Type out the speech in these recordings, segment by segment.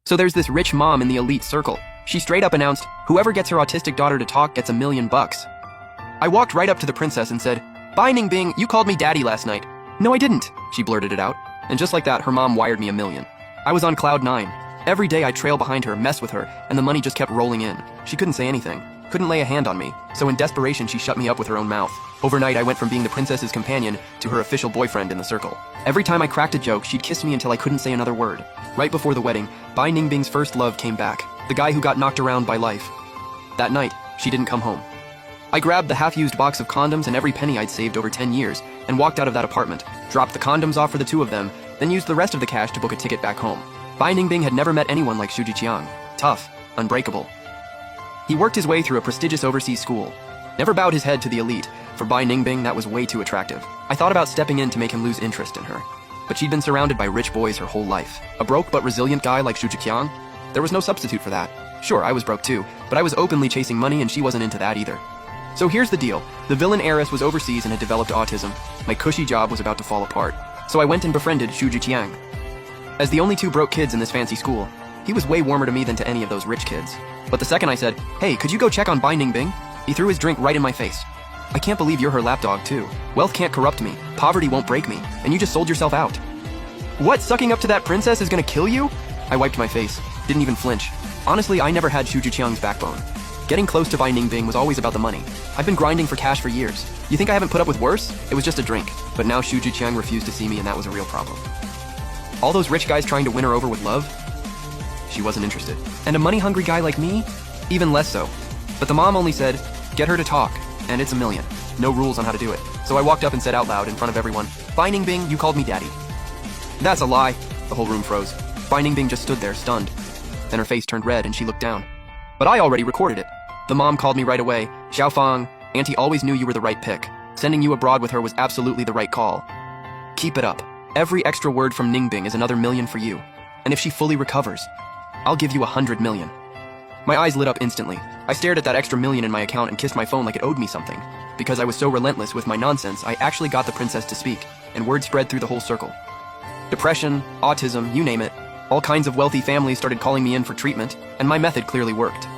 So there's this rich mom in the elite circle. She straight up announced, whoever gets her autistic daughter to talk gets $1 million. I walked right up to the princess and said, "Bye, Ningbing, you called me daddy last night." "No, I didn't," she blurted it out. And just like that, her mom wired me $1 million. I was on cloud 9. Every day I'd trail behind her, mess with her, and the money just kept rolling in. She couldn't say anything, couldn't lay a hand on me, so in desperation she shut me up with her own mouth. Overnight I went from being the princess's companion to her official boyfriend in the circle. Every time I cracked a joke, she'd kiss me until I couldn't say another word. Right before the wedding, Bai Ningbing's first love came back, the guy who got knocked around by life. That night, she didn't come home. I grabbed the half-used box of condoms and every penny I'd saved over 10 years and walked out of that apartment, dropped the condoms off for the two of them, then used the rest of the cash to book a ticket back home. Bai Ningbing had never met anyone like Xu Jiqiang. Tough, unbreakable. He worked his way through a prestigious overseas school. Never bowed his head to the elite. For Bai Ningbing, that was way too attractive. I thought about stepping in to make him lose interest in her. But she'd been surrounded by rich boys her whole life. A broke but resilient guy like Xu Jiqiang? There was no substitute for that. Sure, I was broke too, but I was openly chasing money and she wasn't into that either. So here's the deal. The villain heiress was overseas and had developed autism. My cushy job was about to fall apart. So I went and befriended Xu Jiqiang. As the only two broke kids in this fancy school, he was way warmer to me than to any of those rich kids. But the second I said, "Hey, could you go check on Bai Ningbing?" he threw his drink right in my face. "I can't believe you're her lapdog too. Wealth can't corrupt me, poverty won't break me, and you just sold yourself out." "What, sucking up to that princess is gonna kill you?" I wiped my face, didn't even flinch. Honestly, I never had Xu Jiqiang's backbone. Getting close to Bai Ningbing was always about the money. I've been grinding for cash for years. You think I haven't put up with worse? It was just a drink. But now Xu Jiqiang refused to see me and that was a real problem. All those rich guys trying to win her over with love? She wasn't interested. And a money-hungry guy like me? Even less so. But the mom only said, "Get her to talk," and it's $1 million. No rules on how to do it. So I walked up and said out loud in front of everyone, "Bai Ningbing, you called me daddy." "That's a lie." The whole room froze. Bai Ningbing just stood there, stunned. Then her face turned red and she looked down. But I already recorded it. The mom called me right away. "Xiaofang, Auntie always knew you were the right pick. Sending you abroad with her was absolutely the right call. Keep it up. Every extra word from Ningbing is another $1 million for you. And if she fully recovers, I'll give you $100 million. My eyes lit up instantly. I stared at that extra $1 million in my account and kissed my phone like it owed me something. Because I was so relentless with my nonsense, I actually got the princess to speak, and word spread through the whole circle. Depression, autism, you name it. All kinds of wealthy families started calling me in for treatment, and my method clearly worked.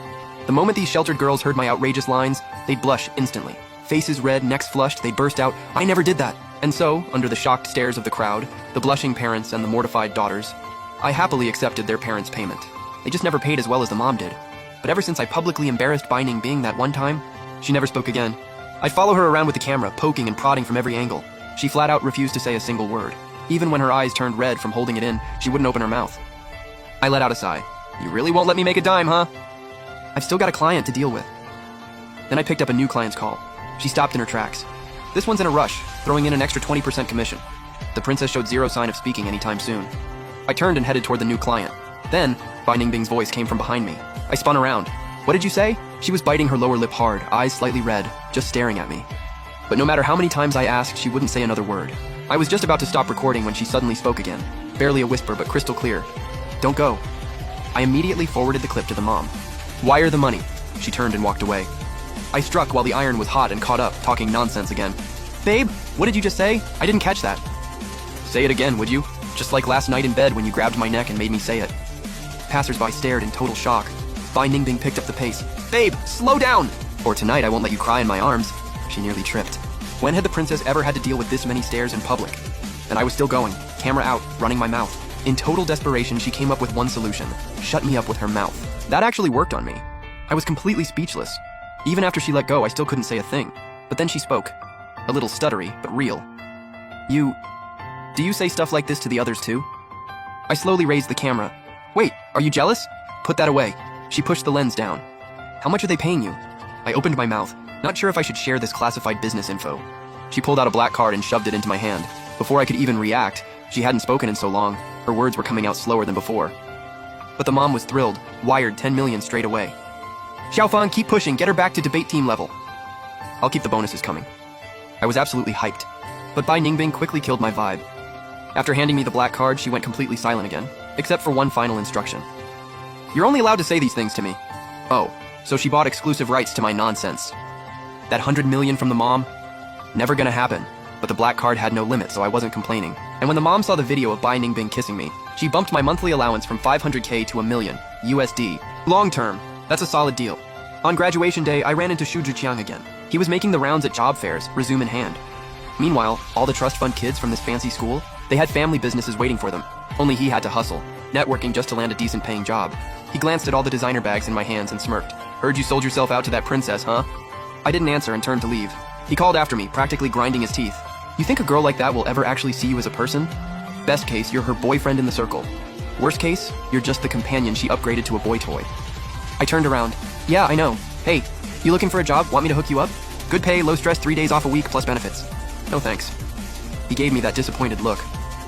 The moment these sheltered girls heard my outrageous lines, they'd blush instantly. Faces red, necks flushed, they'd burst out, "I never did that." And so, under the shocked stares of the crowd, the blushing parents and the mortified daughters, I happily accepted their parents' payment. They just never paid as well as the mom did. But ever since I publicly embarrassed Bai Ningbing that one time, she never spoke again. I'd follow her around with the camera, poking and prodding from every angle. She flat out refused to say a single word. Even when her eyes turned red from holding it in, she wouldn't open her mouth. I let out a sigh. "You really won't let me make a dime, huh?" "I've still got a client to deal with." Then I picked up a new client's call. She stopped in her tracks. This one's in a rush, throwing in an extra 20% commission. The princess showed zero sign of speaking anytime soon. I turned and headed toward the new client. Then, Bai Ningbing's voice came from behind me. I spun around. "What did you say?" She was biting her lower lip hard, eyes slightly red, just staring at me. But no matter how many times I asked, she wouldn't say another word. I was just about to stop recording when she suddenly spoke again. Barely a whisper, but crystal clear. "Don't go." I immediately forwarded the clip to the mom. "Wire the money." She turned and walked away. I struck while the iron was hot and caught up, talking nonsense again. "Babe, what did you just say? I didn't catch that." "Say it again, would you? Just like last night in bed when you grabbed my neck and made me say it." Passers-by stared in total shock. Bai Ningbing picked up the pace. "Babe, slow down! Or tonight I won't let you cry in my arms." She nearly tripped. When had the princess ever had to deal with this many stares in public? And I was still going, camera out, running my mouth. In total desperation, she came up with one solution. Shut me up with her mouth. That actually worked on me. I was completely speechless. Even after she let go, I still couldn't say a thing. But then she spoke. A little stuttery, but real. Do you say stuff like this to the others too?" I slowly raised the camera. "Wait, are you jealous? Put that away." She pushed the lens down. "How much are they paying you?" I opened my mouth, not sure if I should share this classified business info. She pulled out a black card and shoved it into my hand. Before I could even react, she hadn't spoken in so long. Her words were coming out slower than before. But the mom was thrilled, wired 10 million straight away. "Xiaofang, keep pushing, get her back to debate team level." "I'll keep the bonuses coming." I was absolutely hyped. But Bai Ningbing quickly killed my vibe. After handing me the black card, she went completely silent again, except for one final instruction. "You're only allowed to say these things to me." Oh, so she bought exclusive rights to my nonsense. That $100 million from the mom? Never gonna happen. But the black card had no limit, so I wasn't complaining. And when the mom saw the video of Bai Ningbing kissing me, she bumped my monthly allowance from 500K to $1 million USD. Long term, that's a solid deal. On graduation day, I ran into Xu Zhiqiang again. He was making the rounds at job fairs, resume in hand. Meanwhile, all the trust fund kids from this fancy school, they had family businesses waiting for them. Only he had to hustle, networking just to land a decent paying job. He glanced at all the designer bags in my hands and smirked. Heard you sold yourself out to that princess, huh? I didn't answer and turned to leave. He called after me, practically grinding his teeth. You think a girl like that will ever actually see you as a person? Best case, you're her boyfriend in the circle. Worst case, you're just the companion she upgraded to a boy toy. I turned around. Yeah, I know. Hey, you looking for a job? Want me to hook you up? Good pay, low stress, 3 days off a week plus benefits. No thanks. He gave me that disappointed look.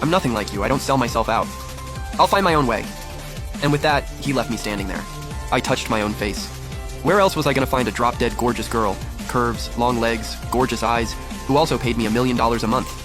I'm nothing like you, I don't sell myself out. I'll find my own way. And with that, he left me standing there. I touched my own face. Where else was I gonna find a drop-dead gorgeous girl? Curves, long legs, gorgeous eyes, who also paid me $1 million a month.